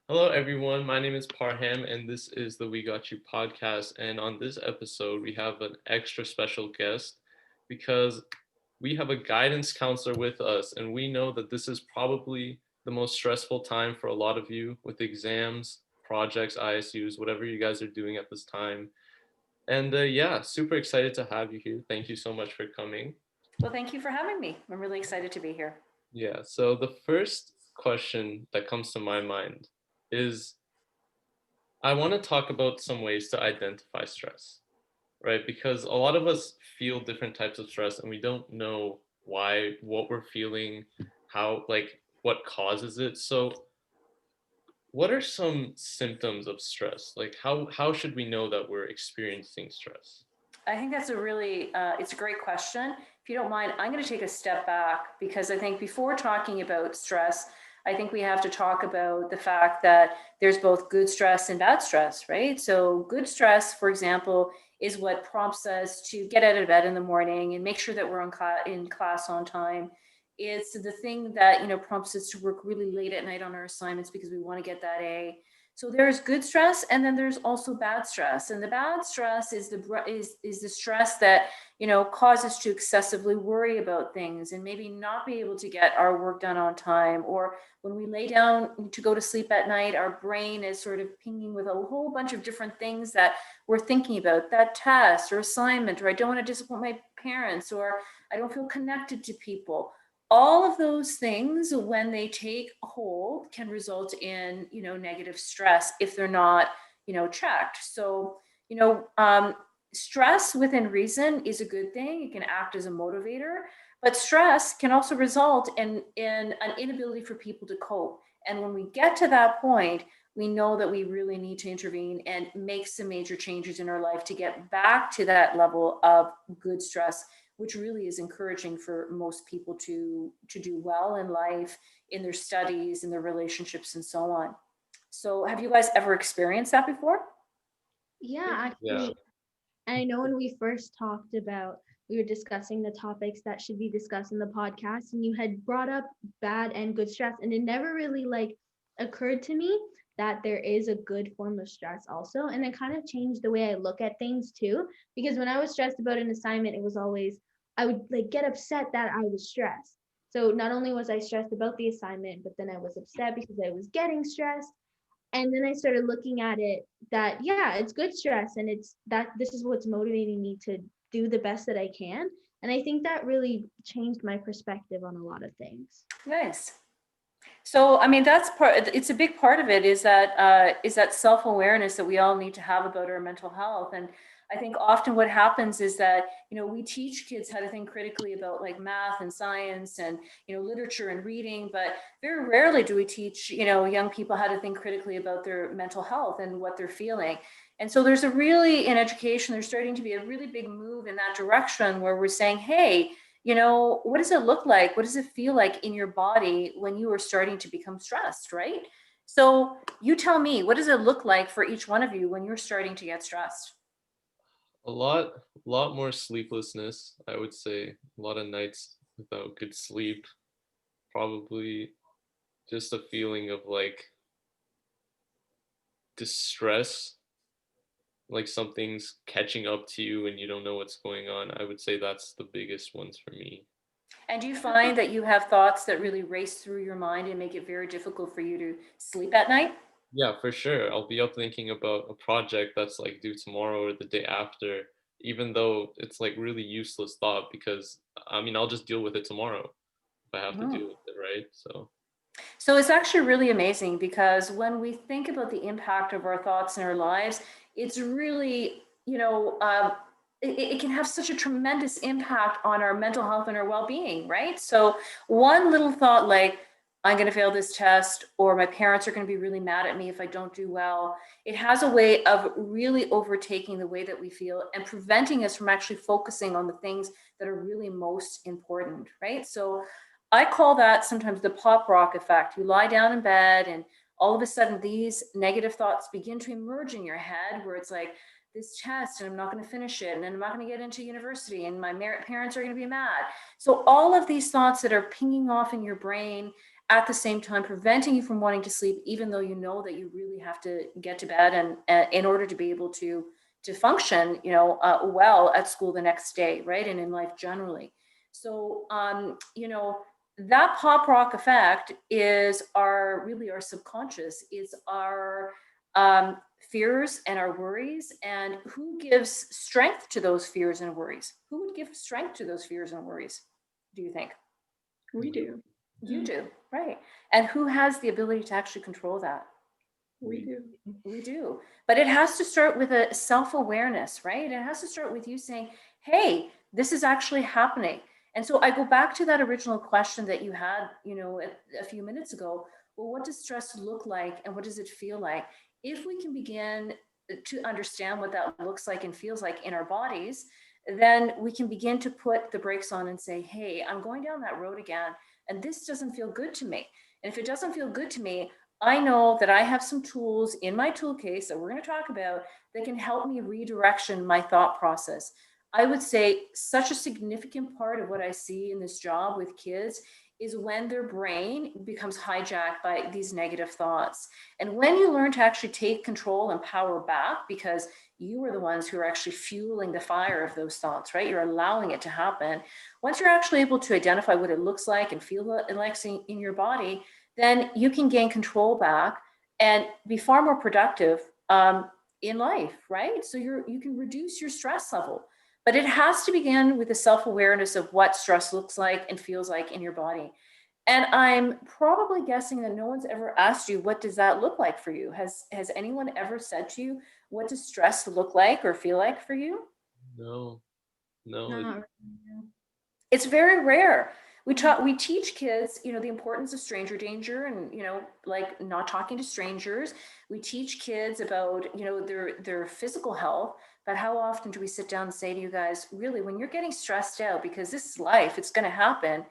Hello, everyone. My name is Parham, and this is the We Got You podcast. And on this episode, we have an extra special guest because we have a guidance counselor with us, and we know that this is probably the most stressful time for a lot of you with exams, projects, ISUs, whatever you guys are doing at this time. And yeah, super excited to have you here. Thank you so much for coming. Well, thank you for having me. I'm really excited to be here. Yeah, so the first question that comes to my mind is I want to talk about some ways to identify stress, right? Because a lot of us feel different types of stress and we don't know why, what we're feeling, how, like, what causes it. So, what are some symptoms of stress? Like, how should we know that we're experiencing stress? I think that's it's a great question. If you don't mind, I'm going to take a step back because I think before talking about stress, I think we have to talk about the fact that there's both good stress and bad stress, right? So, good stress, for example, is what prompts us to get out of bed in the morning and make sure that we're in class on time. It's the thing that prompts us to work really late at night on our assignments because we want to get that A. So there's good stress, and then there's also bad stress. And the bad stress is the stress that causes to excessively worry about things and maybe not be able to get our work done on time. Or when we lay down to go to sleep at night, our brain is sort of pinging with a whole bunch of different things that we're thinking about, that test or assignment, or I don't want to disappoint my parents, or I don't feel connected to people. All of those things, when they take hold, can result in negative stress if they're not checked. So stress within reason is a good thing. It can act as a motivator, but stress can also result in an inability for people to cope. And when we get to that point, we know that we really need to intervene and make some major changes in our life to get back to that level of good stress, which really is encouraging for most people to do well in life, in their studies, in their relationships, and so on. So have you guys ever experienced that before? Yeah, Yeah. actually, I know when we first talked about, we were discussing the topics that should be discussed in the podcast, and you had brought up bad and good stress, and it never really like occurred to me that there is a good form of stress also. And it kind of changed the way I look at things too. Because when I was stressed about an assignment, it was always, I would like get upset that I was stressed. So not only was I stressed about the assignment, but then I was upset because I was getting stressed. And then I started looking at it that yeah, it's good stress, and it's that this is what's motivating me to do the best that I can. And I think that really changed my perspective on a lot of things. Nice. So, I mean, that's part. It's a big part of it. Is that self awareness that we all need to have about our mental health. And I think often what happens is that we teach kids how to think critically about like math and science and literature and reading, but very rarely do we teach young people how to think critically about their mental health and what they're feeling. And so there's a really in education there's starting to be a really big move in that direction where we're saying, hey, what does it look like? What does it feel like in your body when you are starting to become stressed, right? So you tell me, what does it look like for each one of you when you're starting to get stressed? A lot more sleeplessness, I would say. A lot of nights without good sleep. Probably just a feeling of like distress, like something's catching up to you and you don't know what's going on. I would say that's the biggest ones for me. And do you find that you have thoughts that really race through your mind and make it very difficult for you to sleep at night? Yeah, for sure. I'll be up thinking about a project that's like due tomorrow or the day after, even though it's like really useless thought because I mean, I'll just deal with it tomorrow if I have to Mhm. deal with it, right? So, So it's actually really amazing because when we think about the impact of our thoughts in our lives, it's really, it can have such a tremendous impact on our mental health and our well being, right? So one little thought like, I'm going to fail this test, or my parents are going to be really mad at me if I don't do well. It has a way of really overtaking the way that we feel and preventing us from actually focusing on the things that are really most important, right? So I call that sometimes the pop rock effect. You lie down in bed and all of a sudden these negative thoughts begin to emerge in your head where it's like this test and I'm not going to finish it and I'm not going to get into university and my parents are going to be mad. So all of these thoughts that are pinging off in your brain at the same time preventing you from wanting to sleep, even though you know that you really have to get to bed and in order to be able to function, well at school the next day, right? And in life generally. So, that pop rock effect is our subconscious, is our um, fears and our worries. And who gives strength to those fears and worries? Who would give strength to those fears and worries, do you think? We do. You do, right? And who has the ability to actually control that? We do. We do. But it has to start with a self-awareness, right? It has to start with you saying, hey, this is actually happening. And so I go back to that original question that you had, a few minutes ago. Well, what does stress look like and what does it feel like? If we can begin to understand what that looks like and feels like in our bodies, then we can begin to put the brakes on and say, hey, I'm going down that road again, and this doesn't feel good to me. And if it doesn't feel good to me, I know that I have some tools in my tool case that we're going to talk about that can help me redirection my thought process. I would say such a significant part of what I see in this job with kids is when their brain becomes hijacked by these negative thoughts. And when you learn to actually take control and power back, because you are the ones who are actually fueling the fire of those thoughts, right? You're allowing it to happen. Once you're actually able to identify what it looks like and feel it like in your body, then you can gain control back and be far more productive in life, right? So you can reduce your stress level. But it has to begin with the self-awareness of what stress looks like and feels like in your body. And I'm probably guessing that no one's ever asked you, what does that look like for you? Has anyone ever said to you, what does stress look like or feel like for you? No, no. Not really, It's very rare. We teach kids, the importance of stranger danger and, like not talking to strangers. We teach kids about, their physical health, but how often do we sit down and say to you guys, really, when you're getting stressed out, because this is life, it's going to happen.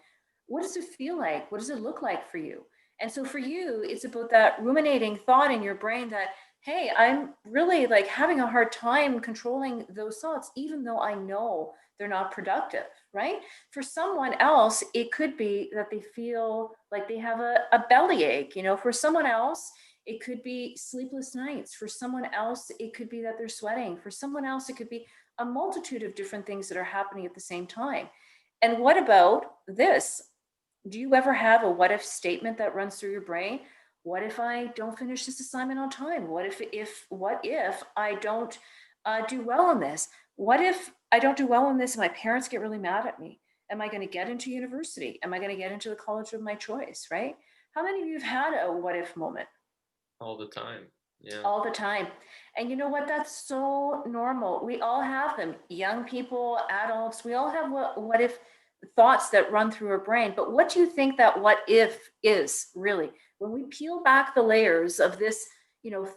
What does it feel like? What does it look like for you? And so for you, it's about that ruminating thought in your brain that, hey, I'm really like having a hard time controlling those thoughts, even though I know they're not productive, right? For someone else, it could be that they feel like they have a bellyache. For someone else, it could be sleepless nights. For someone else, it could be that they're sweating. For someone else, it could be a multitude of different things that are happening at the same time. And what about this? Do you ever have a what if statement that runs through your brain? What if I don't finish this assignment on time? What if I don't do well on this? What if I don't do well on this and my parents get really mad at me? Am I going to get into university? Am I going to get into the college of my choice? Right? How many of you have had a what if moment? All the time. Yeah. All the time. And you know what? That's so normal. We all have them. Young people, adults, we all have what if thoughts that run through our brain. But what do you think that what if is really? When we peel back the layers of this,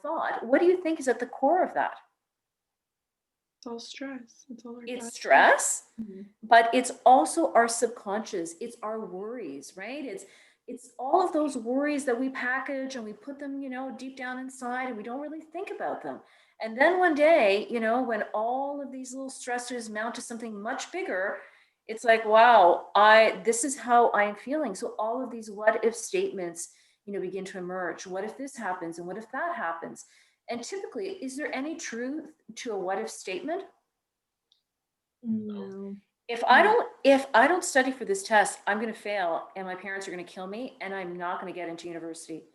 thought, what do you think is at the core of that? It's all stress. It's all our It's thoughts. stress, Mhm. but it's also our subconscious. It's our worries, right? It's all of those worries that we package and we put them, deep down inside and we don't really think about them. And then one day, when all of these little stressors mount to something much bigger, it's like, wow, this is how I'm feeling. So all of these what if statements, begin to emerge. What if this happens and what if that happens? And typically, is there any truth to a what if statement? No. If I don't study for this test, I'm going to fail and my parents are going to kill me and I'm not going to get into university.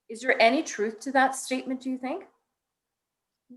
Is there any truth to that statement, do you think?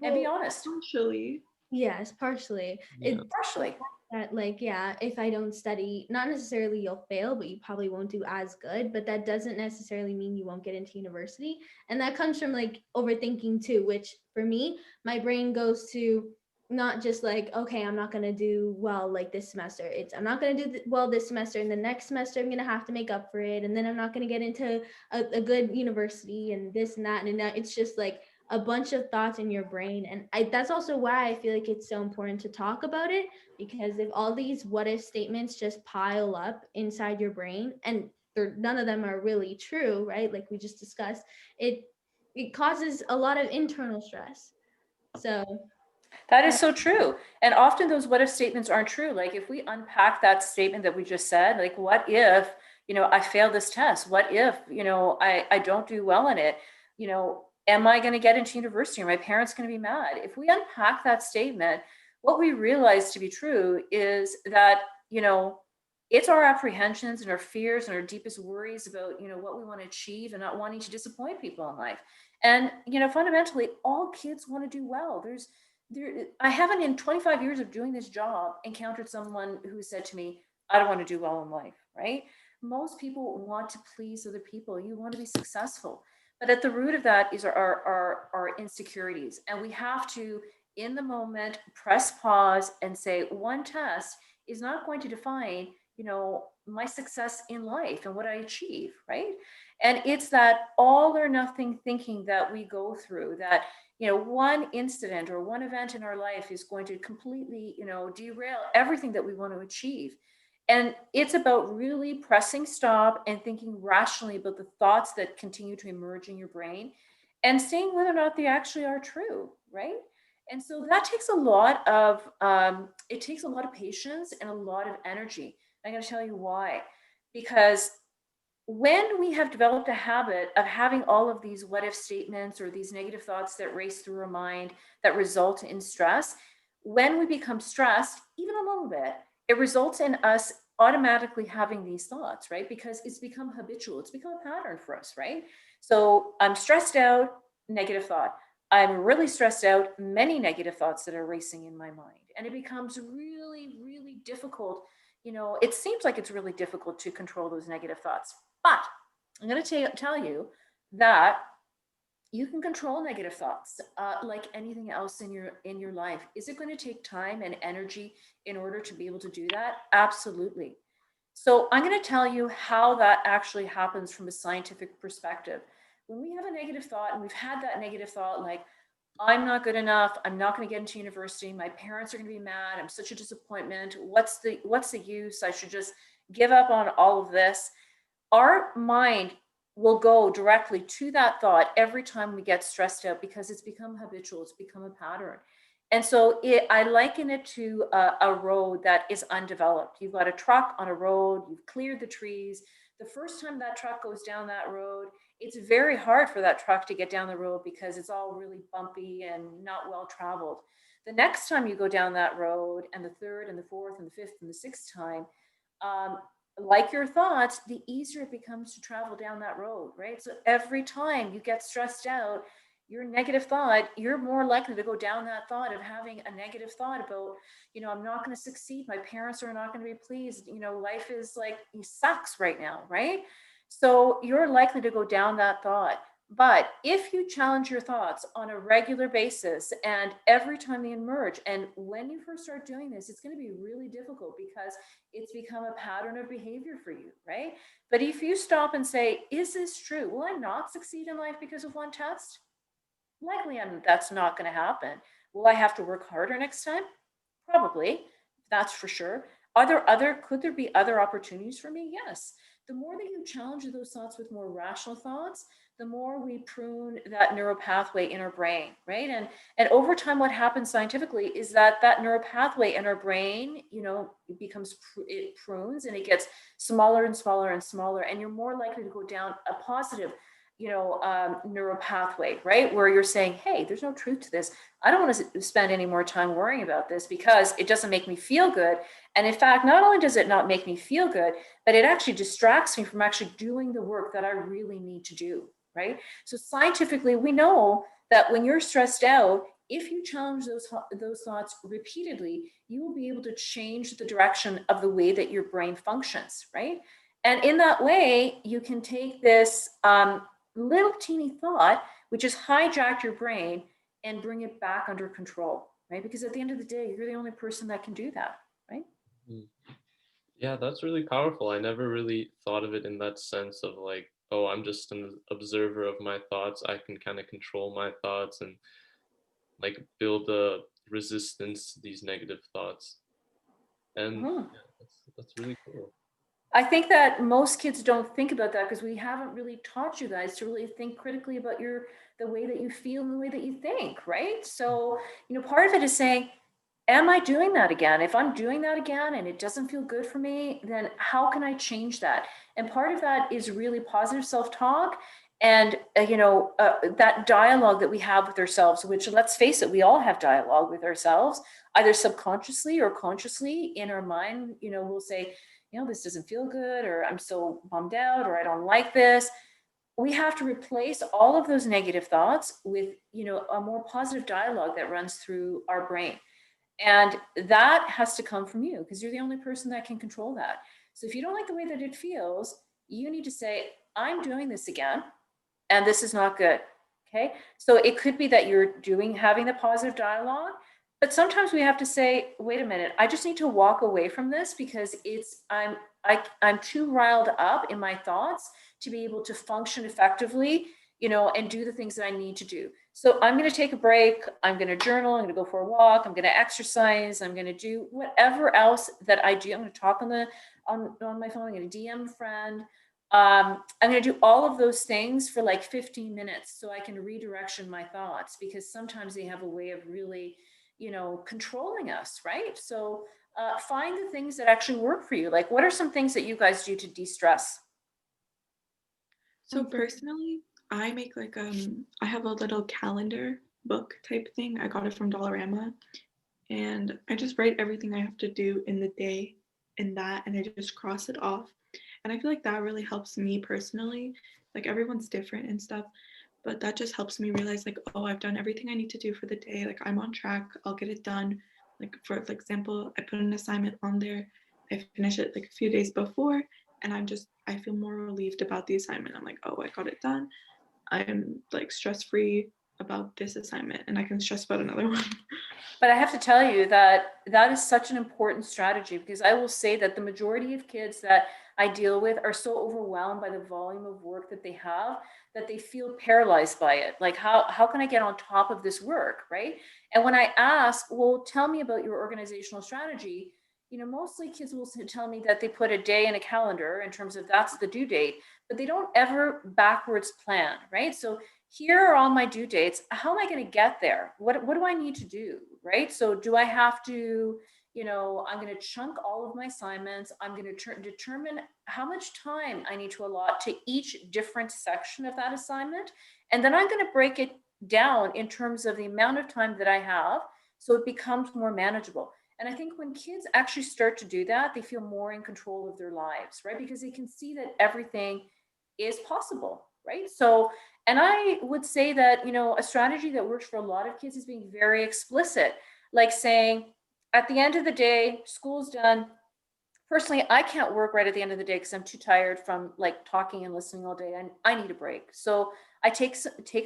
And be Well, honest. Partially. yes, partially. Yeah. It's Partially. that like, yeah, if I don't study, not necessarily you'll fail, but you probably won't do as good, but that doesn't necessarily mean you won't get into university. And that comes from like overthinking too, which for me, my brain goes to not just like, okay, I'm not going to do well like this semester. It's I'm not going to do well this semester, and the next semester I'm going to have to make up for it, and then I'm not going to get into a good university and this and that and that. It's just like a bunch of thoughts in your brain. And that's also why I feel like it's so important to talk about it, because if all these what if statements just pile up inside your brain and none of them are really true, right? Like we just discussed, it causes a lot of internal stress. So That is so true. And often those what if statements aren't true. Like if we unpack that statement that we just said, like what if, I failed this test. What if, I don't do well in it? Am I going to get into university? Are my parents going to be mad? If we unpack that statement, what we realize to be true is that, it's our apprehensions and our fears and our deepest worries about, what we want to achieve and not wanting to disappoint people in life. And, fundamentally, all kids want to do well. I haven't in 25 years of doing this job encountered someone who said to me, I don't want to do well in life, right? Most people want to please other people. You want to be successful. But at the root of that is our insecurities. And we have to, in the moment, press pause and say, one test is not going to define, my success in life and what I achieve, right? And it's that all or nothing thinking that we go through that, one incident or one event in our life is going to completely, derail everything that we want to achieve. And it's about really pressing stop and thinking rationally about the thoughts that continue to emerge in your brain and seeing whether or not they actually are true, right? And so that takes a lot of it takes a lot of patience and a lot of energy. I'm going to tell you why. Because when we have developed a habit of having all of these what if statements or these negative thoughts that race through our mind that result in stress, when we become stressed, even a little bit, it results in us automatically having these thoughts, right? Because it's become habitual, it's become a pattern for us, right? So I'm stressed out, negative thought. I'm really stressed out, many negative thoughts that are racing in my mind. And it becomes really, really difficult. It seems like it's really difficult to control those negative thoughts. But I'm going to tell you that you can control negative thoughts like anything else in your life. Is it going to take time and energy in order to be able to do that? Absolutely. So I'm going to tell you how that actually happens from a scientific perspective. When we have a negative thought and we've had that negative thought like, I'm not good enough, I'm not going to get into university, my parents are going to be mad, I'm such a disappointment, what's the use, I should just give up on all of this. Our mind will go directly to that thought every time we get stressed out because it's become habitual, it's become a pattern. And so I liken it to a road that is undeveloped. You've got a truck on a road, you've cleared the trees. The first time that truck goes down that road, it's very hard for that truck to get down the road because it's all really bumpy and not well traveled. The next time you go down that road, and the third and the fourth and the fifth and the sixth time, um, like your thoughts, the easier it becomes to travel down that road, right? So every time you get stressed out, your negative thought, you're more likely to go down that thought of having a negative thought about, I'm not going to succeed. My parents are not going to be pleased. Life is like, it sucks right now, right? So you're likely to go down that thought. But if you challenge your thoughts on a regular basis and every time they emerge, and when you first start doing this, it's going to be really difficult because it's become a pattern of behavior for you, right? But if you stop and say, is this true? Will I not succeed in life because of one test? Likely that's not going to happen. Will I have to work harder next time? Probably, that's for sure. Could there be other opportunities for me? Yes. The more that you challenge those thoughts with more rational thoughts, the more we prune that neural pathway in our brain, right? And over time, what happens scientifically is that neural pathway in our brain, it prunes and it gets smaller and smaller and smaller, and you're more likely to go down a positive neural pathway, right? Where you're saying, hey, there's no truth to this. I don't want to spend any more time worrying about this because it doesn't make me feel good. And in fact, not only does it not make me feel good, but it actually distracts me from actually doing the work that I really need to do, right? So scientifically, we know that when you're stressed out, if you challenge those thoughts repeatedly, you will be able to change the direction of the way that your brain functions, right? And in that way, you can take this little teeny thought, which has hijacked your brain, and bring it back under control, right? Because at the end of the day, you're the only person that can do that, right? Mm. Yeah, that's really powerful. I never really thought of it in that sense of like, oh, I'm just an observer of my thoughts. I can kind of control my thoughts and like build a resistance to these negative thoughts. And Mhm. yeah, that's really cool. I think that most kids don't think about that because we haven't really taught you guys to really think critically about the way that you feel and the way that you think, right? So, part of it is saying, am I doing that again? If I'm doing that again and it doesn't feel good for me, then how can I change that? And part of that is really positive self-talk and, that dialogue that we have with ourselves, which, let's face it, we all have dialogue with ourselves, either subconsciously or consciously in our mind. We'll say, this doesn't feel good, or I'm so bummed out, or I don't like this. We have to replace all of those negative thoughts with, a more positive dialogue that runs through our brain. And that has to come from you because you're the only person that can control that. So if you don't like the way that it feels, you need to say, I'm doing this again, and this is not good. Okay. So it could be that you're having the positive dialogue, but sometimes we have to say, wait a minute, I just need to walk away from this because I'm too riled up in my thoughts to be able to function effectively, and do the things that I need to do. So I'm going to take a break. I'm going to journal. I'm going to go for a walk. I'm going to exercise. I'm going to do whatever else that I do. I'm going to talk on my phone. I'm going to DM a friend. I'm going to do all of those things for like 15 minutes so I can redirection my thoughts, because sometimes they have a way of really, controlling us, right? So find the things that actually work for you. Like, what are some things that you guys do to de-stress? So personally, I make like I have a little calendar book type thing. I got it from Dollarama, and I just write everything I have to do in the day in that, and I just cross it off. And I feel like that really helps me personally. Like everyone's different and stuff, but that just helps me realize like, oh, I've done everything I need to do for the day. Like I'm on track. I'll get it done. Like for example, I put an assignment on there. I finish it like a few days before, and I feel more relieved about the assignment. I'm like, oh, I got it done. I'm like stress free about this assignment, and I can stress about another one. But I have to tell you that that is such an important strategy, because I will say that the majority of kids that I deal with are so overwhelmed by the volume of work that they have that they feel paralyzed by it. Like, how can I get on top of this work, right? And when I ask, well, tell me about your organizational strategy, mostly kids will tell me that they put a day in a calendar in terms of that's the due date, but they don't ever backwards plan, right? So here are all my due dates. How am I going to get there? What do I need to do? Right. So do I have to, I'm going to chunk all of my assignments. I'm going to determine how much time I need to allot to each different section of that assignment. And then I'm going to break it down in terms of the amount of time that I have, so it becomes more manageable. And I think when kids actually start to do that, they feel more in control of their lives, right? Because they can see that everything is possible, right? So, and I would say that, a strategy that works for a lot of kids is being very explicit, like saying, at the end of the day, school's done. Personally, I can't work right at the end of the day because I'm too tired from like talking and listening all day, and I need a break. So I take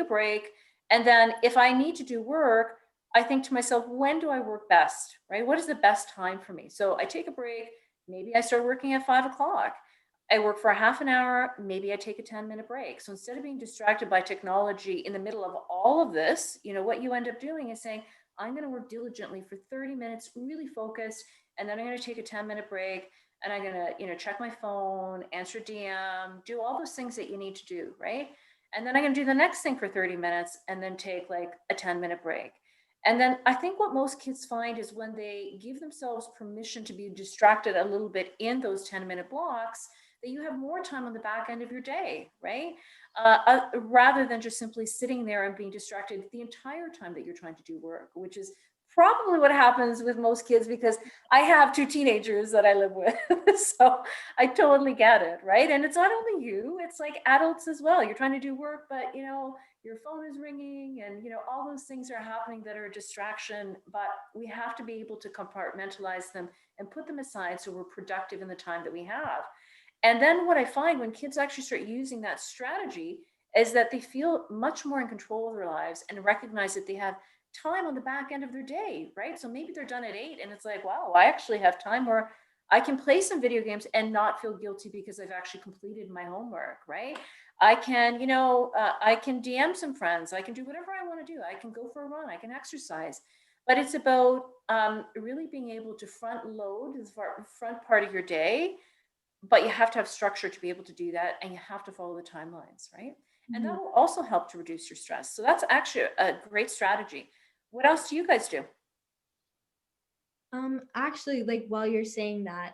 a break. And then if I need to do work, I think to myself, when do I work best, right? What is the best time for me? So I take a break. Maybe I start working at 5 o'clock. I work for a half an hour, maybe I take a 10-minute break. So instead of being distracted by technology in the middle of all of this, what you end up doing is saying, I'm going to work diligently for 30 minutes, really focused, and then I'm going to take a 10-minute break, and I'm going to, check my phone, answer DM, do all those things that you need to do, right? And then I'm going to do the next thing for 30 minutes and then take like a 10-minute break. And then I think what most kids find is when they give themselves permission to be distracted a little bit in those 10-minute blocks, that you have more time on the back end of your day, right? Rather than just simply sitting there and being distracted the entire time that you're trying to do work, which is probably what happens with most kids, because I have 2 teenagers that I live with. So I totally get it, right? And it's not only you, it's like adults as well. You're trying to do work, but your phone is ringing, and all those things are happening that are a distraction, but we have to be able to compartmentalize them and put them aside so we're productive in the time that we have. And then what I find when kids actually start using that strategy is that they feel much more in control of their lives and recognize that they have time on the back end of their day, right? So maybe they're done at 8 and it's like, wow, I actually have time where I can play some video games and not feel guilty because I've actually completed my homework, right? I can, I can DM some friends. I can do whatever I want to do. I can go for a run. I can exercise. But it's about really being able to front load the front part of your day, but you have to have structure to be able to do that, and you have to follow the timelines, right? And that will also help to reduce your stress. So that's actually a great strategy. What else do you guys do? Actually, like while you're saying that,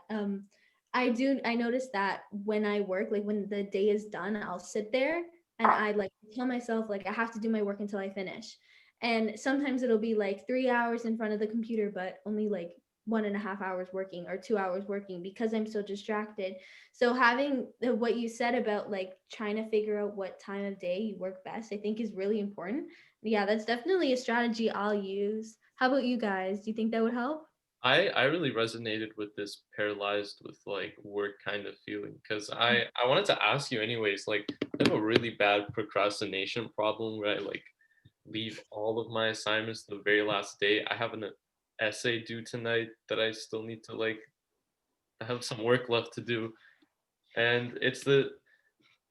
I noticed that when I work, like when the day is done, I'll sit there and I like tell myself like I have to do my work until I finish. And sometimes it'll be like 3 hours in front of the computer, but only like 1.5 hours working or 2 hours working because I'm so distracted. So having what you said about like trying to figure out what time of day you work best, I think is really important. Yeah, that's definitely a strategy I'll use. How about you guys? Do you think that would help? I really resonated with this paralyzed with like work kind of feeling because I wanted to ask you anyways, like I have a really bad procrastination problem where I like leave all of my assignments the very last day. I have an essay due tonight that I still need to like, I have some work left to do, and it's the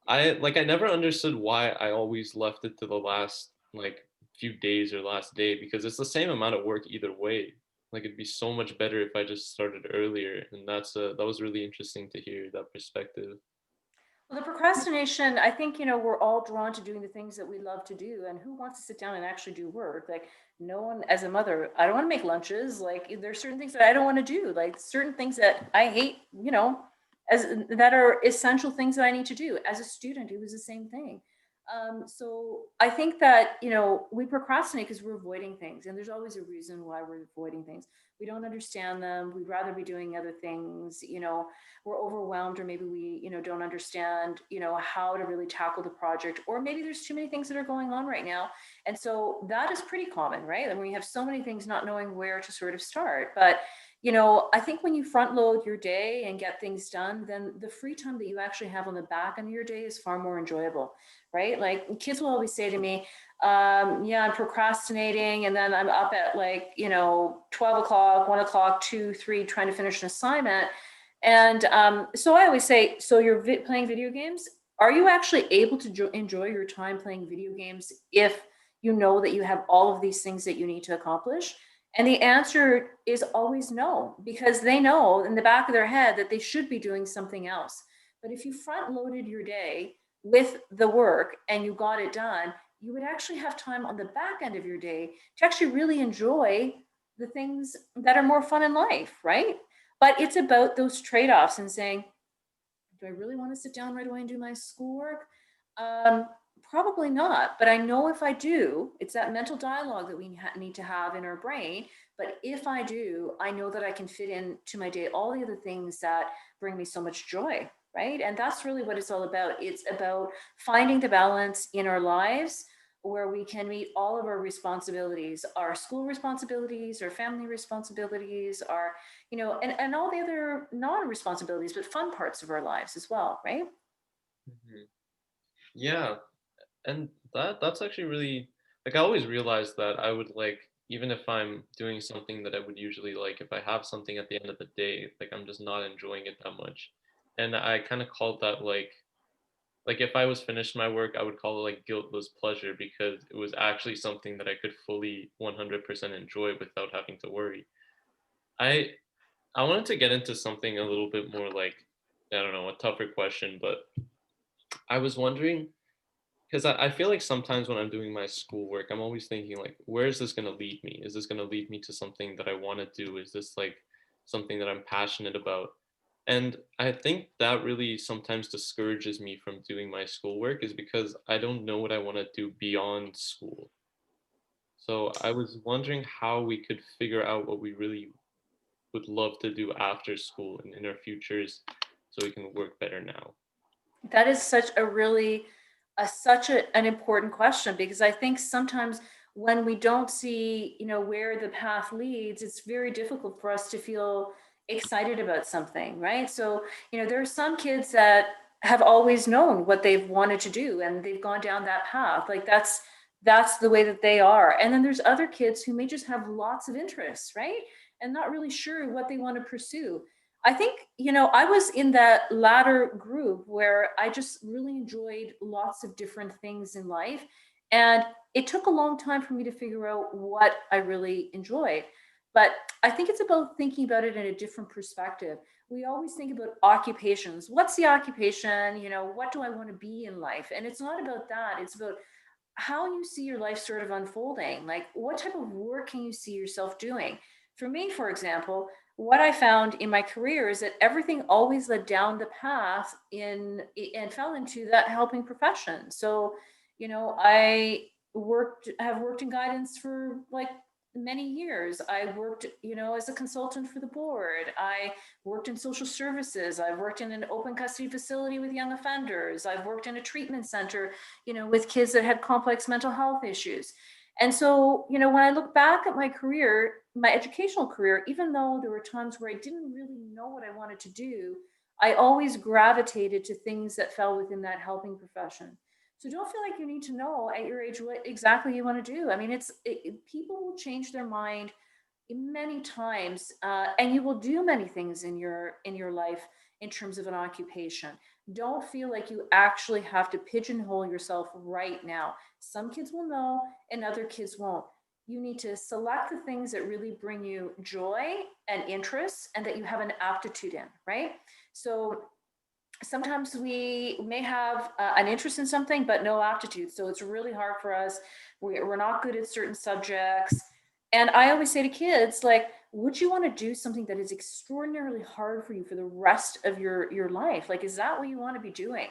I never understood why I always left it to the last like few days or last day because it's the same amount of work either way. Like it'd be so much better if I just started earlier, and that was really interesting to hear that perspective. Well, the procrastination, I think, we're all drawn to doing the things that we love to do. And who wants to sit down and actually do work? Like, no one, as a mother, I don't want to make lunches. Like, there's certain things that I don't want to do, like, certain things that I hate, as that are essential things that I need to do. As a student, it was the same thing. So I think that, we procrastinate because we're avoiding things. And there's always a reason why we're avoiding things. We don't understand them. We'd rather be doing other things, we're overwhelmed, or maybe we don't understand how to really tackle the project, or maybe there's too many things that are going on right now. And so that is pretty common, right? And we have so many things, not knowing where to sort of start. But I think when you front load your day and get things done, then the free time that you actually have on the back end of your day is far more enjoyable, right? Like kids will always say to me, yeah, I'm procrastinating, and then I'm up at like 12 o'clock, 1 o'clock, 2, 3, trying to finish an assignment. And so I always say, so you're playing video games. Are you actually able to enjoy your time playing video games if you know that you have all of these things that you need to accomplish? And the answer is always no, because they know in the back of their head that they should be doing something else. But if you front loaded your day with the work and you got it done, you would actually have time on the back end of your day to actually really enjoy the things that are more fun in life, right? But it's about those trade-offs and saying, do I really want to sit down right away and do my schoolwork? Um, Probably not. But I know if I do, it's that mental dialogue that we need to have in our brain. But if I do, I know that I can fit into my day all the other things that bring me so much joy, right? And that's really what it's all about. It's about finding the balance in our lives where we can meet all of our responsibilities, our school responsibilities, our family responsibilities, our and all the other non-responsibilities, but fun parts of our lives as well, right? Mhm. Yeah, and that's actually really like I always realized that I would like even if I'm doing something that I would usually like if I have something at the end of the day, like I'm just not enjoying it that much. And I kind of called that like if I was finished my work, I would call it like guiltless pleasure because it was actually something that I could fully 100% enjoy without having to worry. I I wanted to get into something a little bit more like I don't know, a tougher question, but I was wondering because I feel like sometimes when I'm doing my schoolwork, I'm always thinking like, where is this going to lead me? Is this going to lead me to something that I want to do? Is this like something that I'm passionate about? And I think that really sometimes discourages me from doing my schoolwork is because I don't know what I want to do beyond school. So I was wondering how we could figure out what we really would love to do after school and in our futures so we can work better now. That is such a really an important question, because I think sometimes when we don't see where the path leads, it's very difficult for us to feel excited about something, right? So there are some kids that have always known what they've wanted to do and they've gone down that path, like that's the way that they are. And then there's other kids who may just have lots of interests, right, and not really sure what they want to pursue. I think, I was in that latter group where I just really enjoyed lots of different things in life. And it took a long time for me to figure out what I really enjoyed. But I think it's about thinking about it in a different perspective. We always think about occupations. What's the occupation? What do I want to be in life? And it's not about that. It's about how you see your life sort of unfolding. Like, what type of work can you see yourself doing? for me, for example, what I found in my career is that everything always led down the path in and fell into that helping profession. So, I have worked in guidance for like many years. I worked, as a consultant for the board. I worked in social services. I've worked in an open custody facility with young offenders. I've worked in a treatment center, with kids that had complex mental health issues. And so, when I look back at my career, my educational career, even though there were times where I didn't really know what I wanted to do, I always gravitated to things that fell within that helping profession. So don't feel like you need to know at your age what exactly you want to do. I mean, people will change their mind many times, and you will do many things in your life in terms of an occupation. Don't feel like you actually have to pigeonhole yourself right now. Some kids will know and other kids won't. You need to select the things that really bring you joy and interest and that you have an aptitude in, right? So sometimes we may have an interest in something but no aptitude, so it's really hard for us. We're not good at certain subjects, and I always say to kids, like, would you want to do something that is extraordinarily hard for you for the rest of your life? Like, is that what you want to be doing?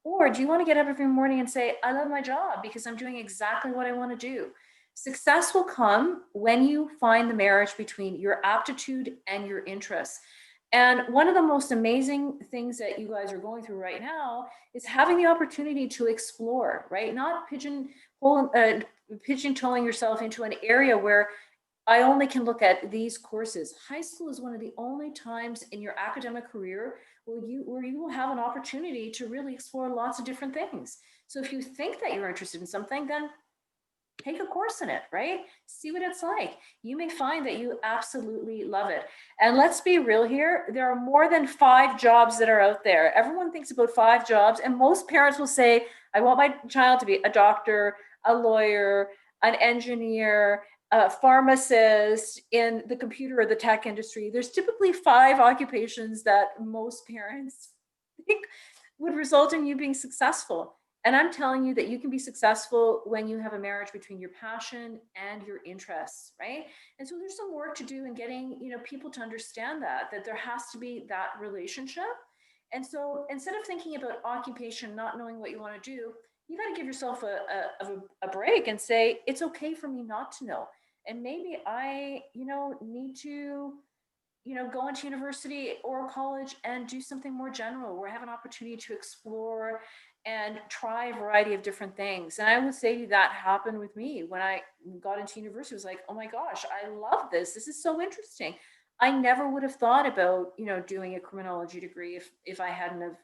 Or do you want to get up every morning and say, I love my job because I'm doing exactly what I want to do? Success will come when you find the marriage between your aptitude and your interests. And one of the most amazing things that you guys are going through right now is having the opportunity to explore, right? Not pigeon-toeing yourself into an area where I only can look at these courses. High school is one of the only times in your academic career where you will have an opportunity to really explore lots of different things. So if you think that you're interested in something, then take a course in it, right? See what it's like. You may find that you absolutely love it. And let's be real here, there are more than 5 jobs that are out there. Everyone thinks about 5 jobs, and most parents will say, I want my child to be a doctor, a lawyer, an engineer, a pharmacist, in the computer or the tech industry. There's typically 5 occupations that most parents think would result in you being successful. And I'm telling you that you can be successful when you have a marriage between your passion and your interests, right? And so there's some work to do in getting, people to understand that there has to be that relationship. And so instead of thinking about occupation, not knowing what you want to do, you got to give yourself a break and say, it's okay for me not to know. And maybe I, need to, go into university or college and do something more general where I have an opportunity to explore and try a variety of different things. And I would say that happened with me when I got into university. It was like, oh my gosh, I love this. This is so interesting. I never would have thought about, doing a criminology degree if I hadn't have,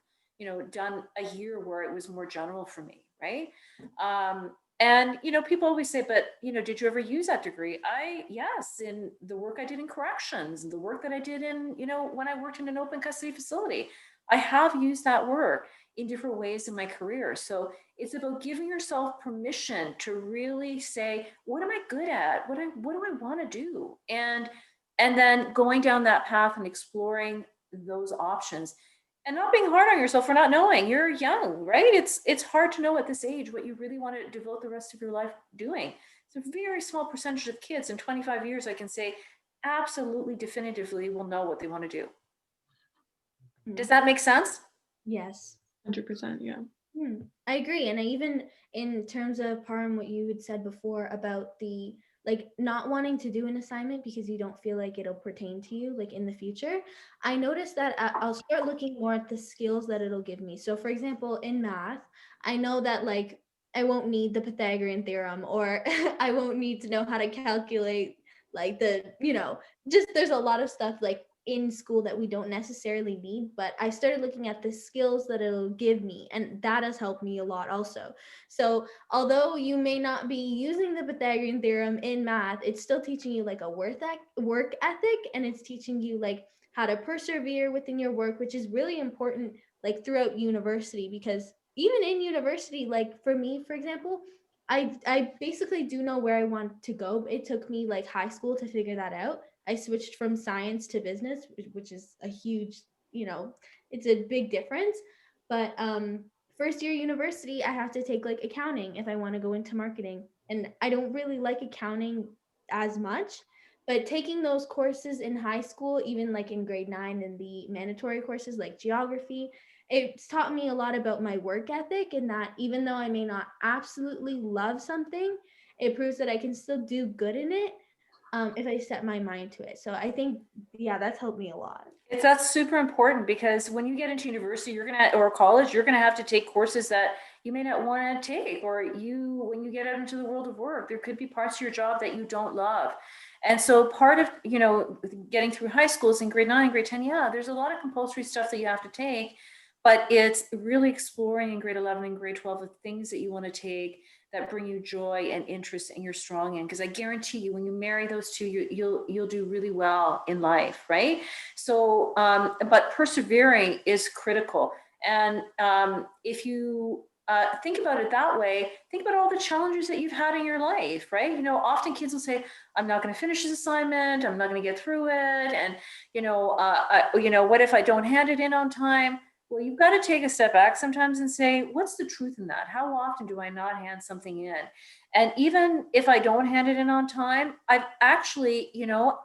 done a year where it was more general for me, right? And people always say, but did you ever use that degree? Yes, in the work I did in corrections, and the work that I did in, when I worked in an open custody facility. I have used that work in different ways in my career. So it's about giving yourself permission to really say, what am I good at? What do I want to do? And then going down that path and exploring those options and not being hard on yourself for not knowing. You're young, right? It's hard to know at this age what you really want to devote the rest of your life doing. It's a very small percentage of kids in 25 years, I can say absolutely definitively will know what they want to do. Does that make sense? Yes. 100%, yeah. I agree. And I even, in terms of Param, what you had said before about the like not wanting to do an assignment because you don't feel like it'll pertain to you like in the future, I noticed that I'll start looking more at the skills that it'll give me. So for example, in math, I know that like I won't need the Pythagorean theorem, or I won't need to know how to calculate like just there's a lot of stuff like in school that we don't necessarily need, but I started looking at the skills that it'll give me, and that has helped me a lot also. So although you may not be using the Pythagorean theorem in math, it's still teaching you like a work ethic, and it's teaching you like how to persevere within your work, which is really important like throughout university, because even in university, like for me, for example, I basically do know where I want to go. It took me like high school to figure that out. I switched from science to business, which is a huge, it's a big difference. But first year university, I have to take like accounting if I want to go into marketing. And I don't really like accounting as much, But taking those courses in high school, even like in grade 9 and the mandatory courses like geography, it's taught me a lot about my work ethic, and that even though I may not absolutely love something, it proves that I can still do good in it if I set my mind to it. So I think, yeah, that's helped me a lot. That's super important because when you get into university, or college, you're gonna have to take courses that you may not want to take, or when you get out into the world of work, there could be parts of your job that you don't love. And so part of, getting through high schools in grade 9 and grade 10, yeah, there's a lot of compulsory stuff that you have to take, but it's really exploring in grade 11 and grade 12 the things that you want to take that bring you joy and interest and you're strong in. Because I guarantee you, when you marry those two, you'll do really well in life, right? So, but persevering is critical. And if you think about it that way, think about all the challenges that you've had in your life, right? Often kids will say, "I'm not going to finish this assignment. I'm not going to get through it," and what if I don't hand it in on time? Well, you've got to take a step back sometimes and say, what's the truth in that? How often do I not hand something in? And even if I don't hand it in on time, I've actually,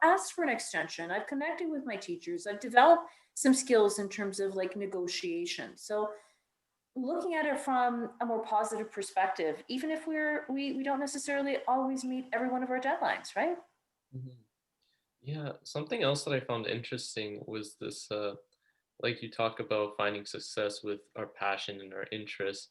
asked for an extension. I've connected with my teachers. I've developed some skills in terms of like negotiation. So looking at it from a more positive perspective, even if we don't necessarily always meet every one of our deadlines, right? Mhm. Yeah, something else that I found interesting was this, like you talk about finding success with our passion and our interests.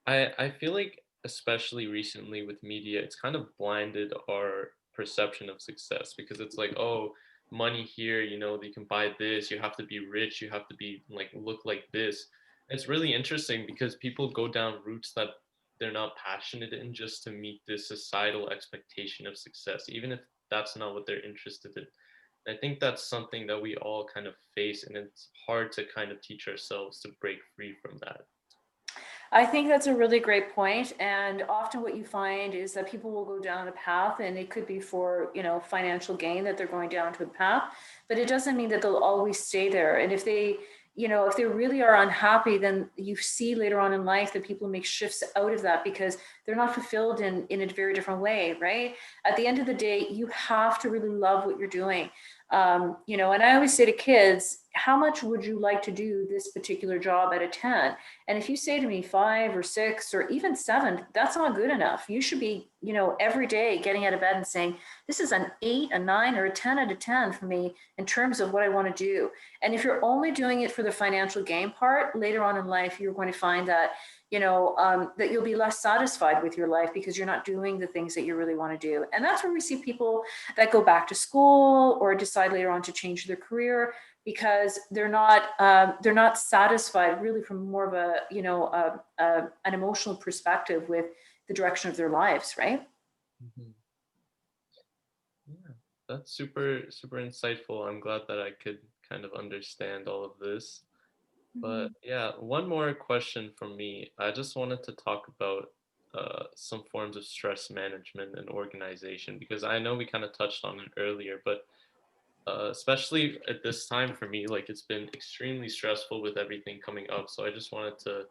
I feel like especially recently with media, it's kind of blinded our perception of success because it's like, oh, money here, you can buy this, you have to be rich, you have to be like look like this. It's really interesting because people go down routes that they're not passionate in just to meet this societal expectation of success, even if that's not what they're interested in. I think that's something that we all kind of face, and it's hard to kind of teach ourselves to break free from that. I think that's a really great point. And often what you find is that people will go down a path, and it could be for, financial gain that they're going down to a path, but it doesn't mean that they'll always stay there. And if they really are unhappy, then you see later on in life that people make shifts out of that because they're not fulfilled in a very different way, right? At the end of the day, you have to really love what you're doing. And I always say to kids, how much would you like to do this particular job out of 10? And if you say to me 5 or 6 or even 7, that's not good enough. You should be, every day getting out of bed and saying, this is an 8, a 9, or a 10 out of 10 for me in terms of what I want to do. And if you're only doing it for the financial gain part, later on in life, you're going to find that, that you'll be less satisfied with your life because you're not doing the things that you really want to do. And that's where we see people that go back to school or decide later on to change their career because they're not satisfied really from more of an emotional perspective with the direction of their lives, right? Mhm. Yeah, that's super, super insightful. I'm glad that I could kind of understand all of this. But Mhm. yeah, one more question from me. I just wanted to talk about some forms of stress management and organization because I know we kind of touched on it earlier, but especially at this time for me, like it's been extremely stressful with everything coming up. So I just wanted to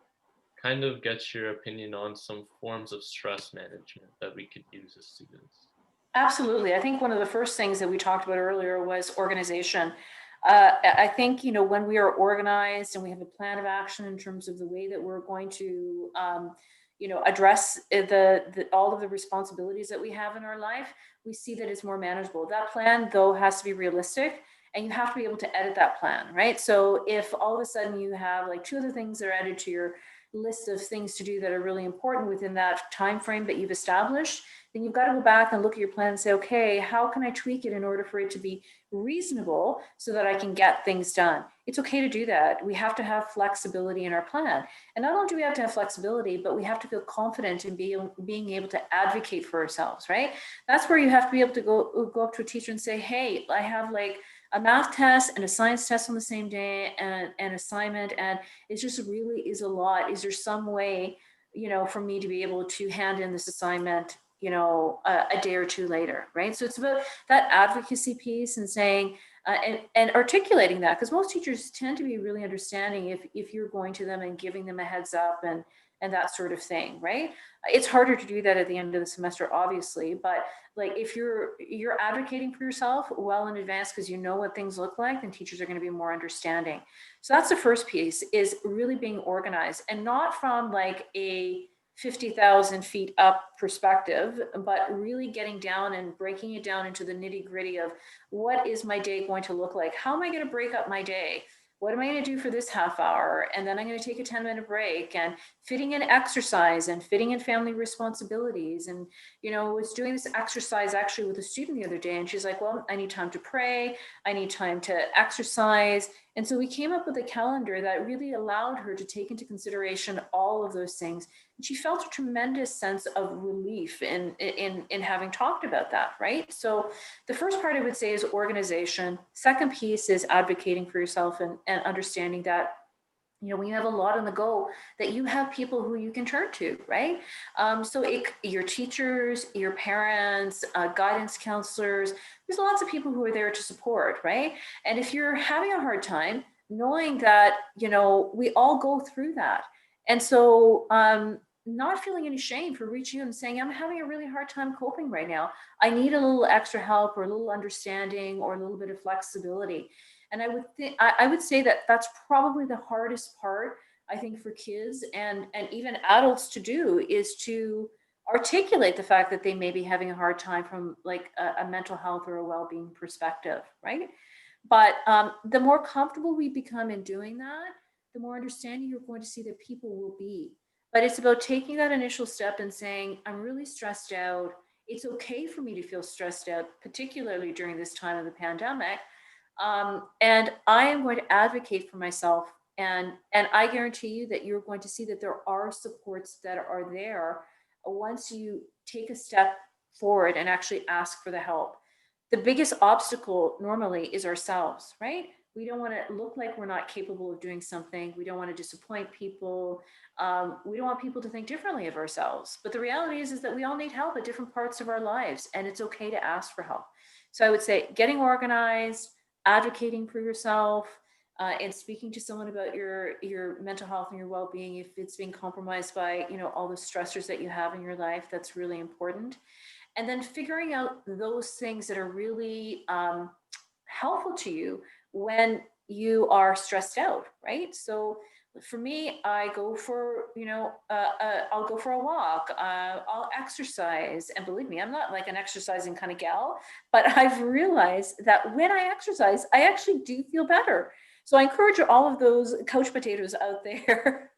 kind of get your opinion on some forms of stress management that we could use as students. Absolutely. I think one of the first things that we talked about earlier was organization. I think, when we are organized and we have a plan of action in terms of the way that we're going to, address all of the responsibilities that we have in our life, we see that it's more manageable. That plan, though, has to be realistic and you have to be able to edit that plan, right? So if all of a sudden you have like 2 other things that are added to your list of things to do that are really important within that time frame that you've established, then you've got to go back and look at your plan and say, okay, how can I tweak it in order for it to be reasonable so that I can get things done? It's okay to do that. We have to have flexibility in our plan. And not only do we have to have flexibility, but we have to feel confident in being able to advocate for ourselves, right? That's where you have to be able to go up to a teacher and say, hey, I have like a math test and a science test on the same day and an assignment, and it just really is a lot. Is there some way, for me to be able to hand in this assignment, a day or 2 later, right? So it's about that advocacy piece and saying, and articulating that, because most teachers tend to be really understanding if you're going to them and giving them a heads up and that sort of thing, right? It's harder to do that at the end of the semester, obviously, but like if you're advocating for yourself well in advance because you know what things look like, then teachers are going to be more understanding. So that's the first piece, is really being organized, and not from like a 50,000 feet up perspective, but really getting down and breaking it down into the nitty gritty of what is my day going to look like? How am I going to break up my day? What am I going to do for this half hour? And then I'm going to take a 10-minute break, and fitting in exercise and fitting in family responsibilities. And, I was doing this exercise actually with a student the other day, and she's like, well, I need time to pray. I need time to exercise. And so we came up with a calendar that really allowed her to take into consideration all of those things. And she felt a tremendous sense of relief in having talked about that, right? So the first part I would say is organization. Second piece is advocating for yourself, and understanding that when you have a lot on the go, that you have people who you can turn to, right? So your teachers, your parents, guidance counselors, there's lots of people who are there to support, right? And if you're having a hard time, knowing that, we all go through that. And so not feeling any shame for reaching out and saying, I'm having a really hard time coping right now. I need a little extra help, or a little understanding, or a little bit of flexibility. And I would say that that's probably the hardest part, I think, for kids and even adults to do, is to articulate the fact that they may be having a hard time from like a mental health or a well-being perspective, right? But the more comfortable we become in doing that, the more understanding you're going to see that people will be. But it's about taking that initial step and saying, I'm really stressed out. It's okay for me to feel stressed out, particularly during this time of the pandemic. And I am going to advocate for myself. And I guarantee you that you're going to see that there are supports that are there once you take a step forward and actually ask for the help. The biggest obstacle normally is ourselves, right? We don't want to look like we're not capable of doing something. We don't want to disappoint people. We don't want people to think differently of ourselves. But the reality is that we all need help at different parts of our lives, and it's okay to ask for help. So I would say getting organized, advocating for yourself, and speaking to someone about your mental health and your well-being if it's being compromised by all the stressors that you have in your life. That's really important. And then figuring out those things that are really helpful to you when you are stressed out, right? So for me, I go for, I'll go for a walk, I'll exercise. And believe me, I'm not like an exercising kind of gal, but I've realized that when I exercise, I actually do feel better. So I encourage all of those couch potatoes out there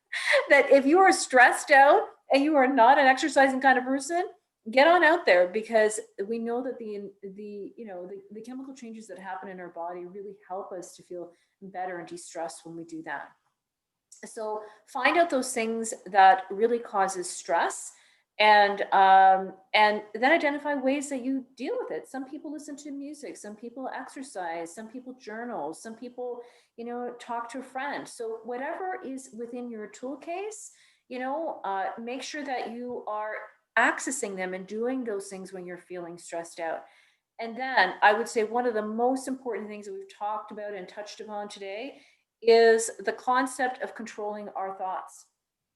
that if you are stressed out and you are not an exercising kind of person, get on out there, because we know that the chemical changes that happen in our body really help us to feel better and de-stress when we do that. So find out those things that really causes stress, and then identify ways that you deal with it. Some people listen to music, some people exercise, some people journal, some people talk to a friend. So whatever is within your tool case, make sure that you are accessing them and doing those things when you're feeling stressed out. And then I would say one of the most important things that we've talked about and touched upon today is the concept of controlling our thoughts.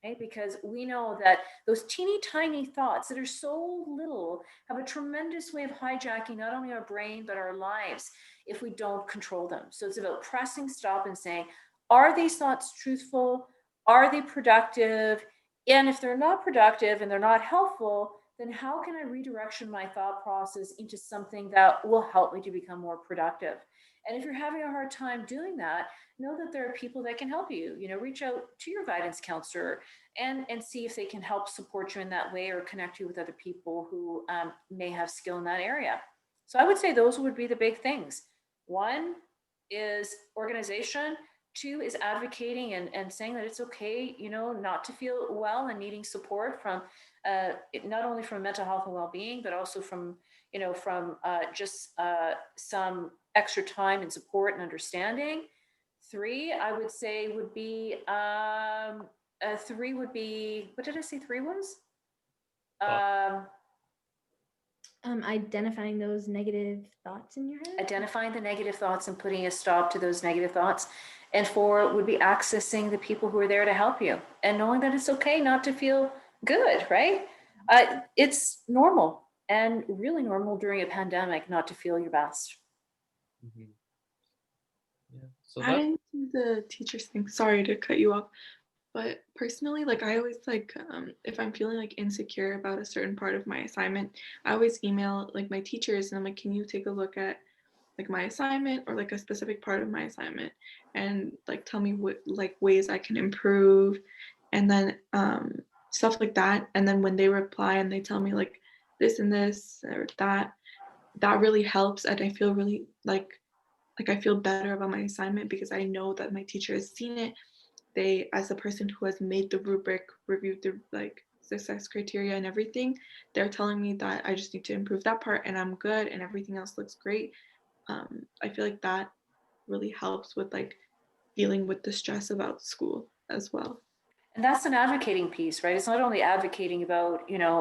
Okay? Because we know that those teeny tiny thoughts that are so little have a tremendous way of hijacking not only our brain, but our lives if we don't control them. So it's about pressing stop and saying, are these thoughts truthful? Are they productive? And if they're not productive and they're not helpful, then how can I redirection my thought process into something that will help me to become more productive? And if you're having a hard time doing that, know that there are people that can help you. Reach out to your guidance counselor and see if they can help support you in that way, or connect you with other people who may have skill in that area. So I would say those would be the big things. One is organization. Two is advocating and saying that it's okay, not to feel well and needing support from not only from mental health and well-being, but also from, just some extra time and support and understanding. Three, I would say would be, what did I say three was? Thought. Um, Identifying those negative thoughts in your head. Identifying the negative thoughts and putting a stop to those negative thoughts. And 4 would be accessing the people who are there to help you and knowing that it's okay not to feel good, right? It's normal and really normal during a pandemic not to feel your best. Mhm. Yeah. So Adding to the teachers thing, sorry to cut you off, but personally, like I always like if I'm feeling like insecure about a certain part of my assignment, I always email like my teachers and I'm like, can you take a look at like my assignment or like a specific part of my assignment and like tell me what like ways I can improve and then stuff like that. And then when they reply and they tell me like this and this or that really helps and I feel really like I feel better about my assignment because I know that my teacher has seen it. They, as the person who has made the rubric, reviewed the like success criteria and everything, they're telling me that I just need to improve that part and I'm good and everything else looks great. I feel like that really helps with like dealing with the stress about school as well. And that's an advocating piece, right? It's not only advocating about,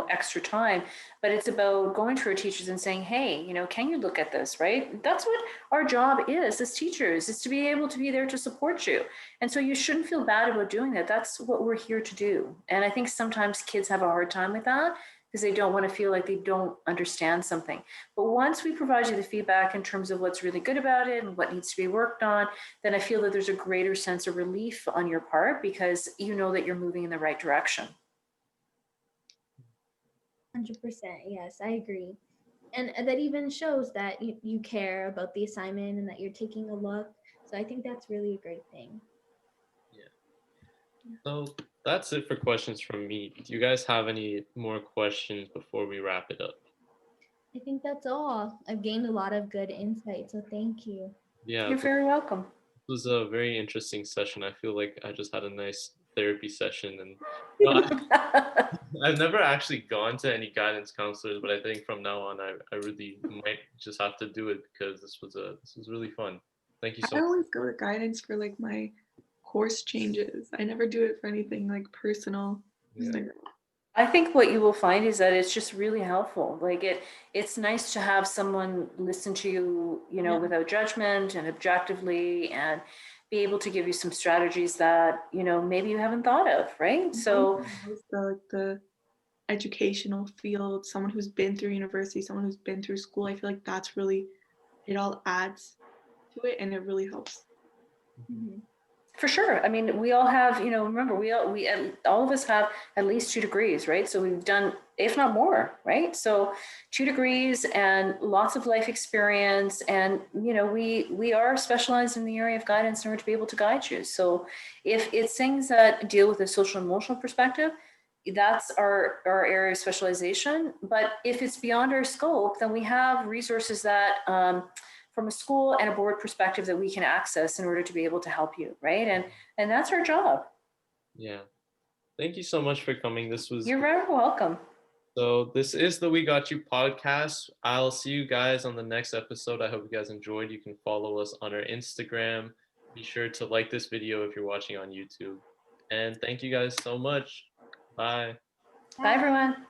extra time, but it's about going to our teachers and saying, hey, can you look at this, right? That's what our job is as teachers, is to be able to be there to support you. And so you shouldn't feel bad about doing that. That's what we're here to do. And I think sometimes kids have a hard time with that because they don't want to feel like they don't understand something. But once we provide you the feedback in terms of what's really good about it and what needs to be worked on, then I feel that there's a greater sense of relief on your part because you know that you're moving in the right direction. 100%. Yes, I agree. And that even shows that you care about the assignment and that you're taking a look. So I think that's really a great thing. so that's it for questions from me. Do you guys have any more questions before we wrap it up? I think that's all. I've gained a lot of good insight. So thank you. Yeah, You're very welcome. it was a very interesting session. I feel like I just had a nice therapy session, and well, I've never actually gone to any guidance counselors, but I think from now on, I really might just have to do it because this was really fun. Thank you so I much. always go to guidance for like my course changes. I never do it for anything like personal. Just Yeah. like, I think what you will find is that it's just really helpful. Like it's nice to have someone listen to you, Yeah. without judgment and objectively and be able to give you some strategies that, maybe you haven't thought of, right? So the educational field, someone who's been through university, someone who's been through school, I feel like that's really, it all adds to it and it really helps. Mhm. for sure. I mean, we all have, remember, all of us have at least 2 degrees, right? So we've done, if not more, right? So 2 degrees and lots of life experience. And, we are specialized in the area of guidance in order to be able to guide you. So if it's things that deal with a social emotional perspective, that's our area of specialization. But if it's beyond our scope, then we have resources that, from a school and a board perspective that we can access in order to be able to help you, right? And that's our job. Yeah. Thank you so much for coming. This was You're very welcome. so. This is the We Got You podcast. I'll see you guys on the next episode. I hope you guys enjoyed. You can follow us on our Instagram. Be sure to like this video if you're watching on YouTube. And thank you guys so much. Bye. Bye everyone.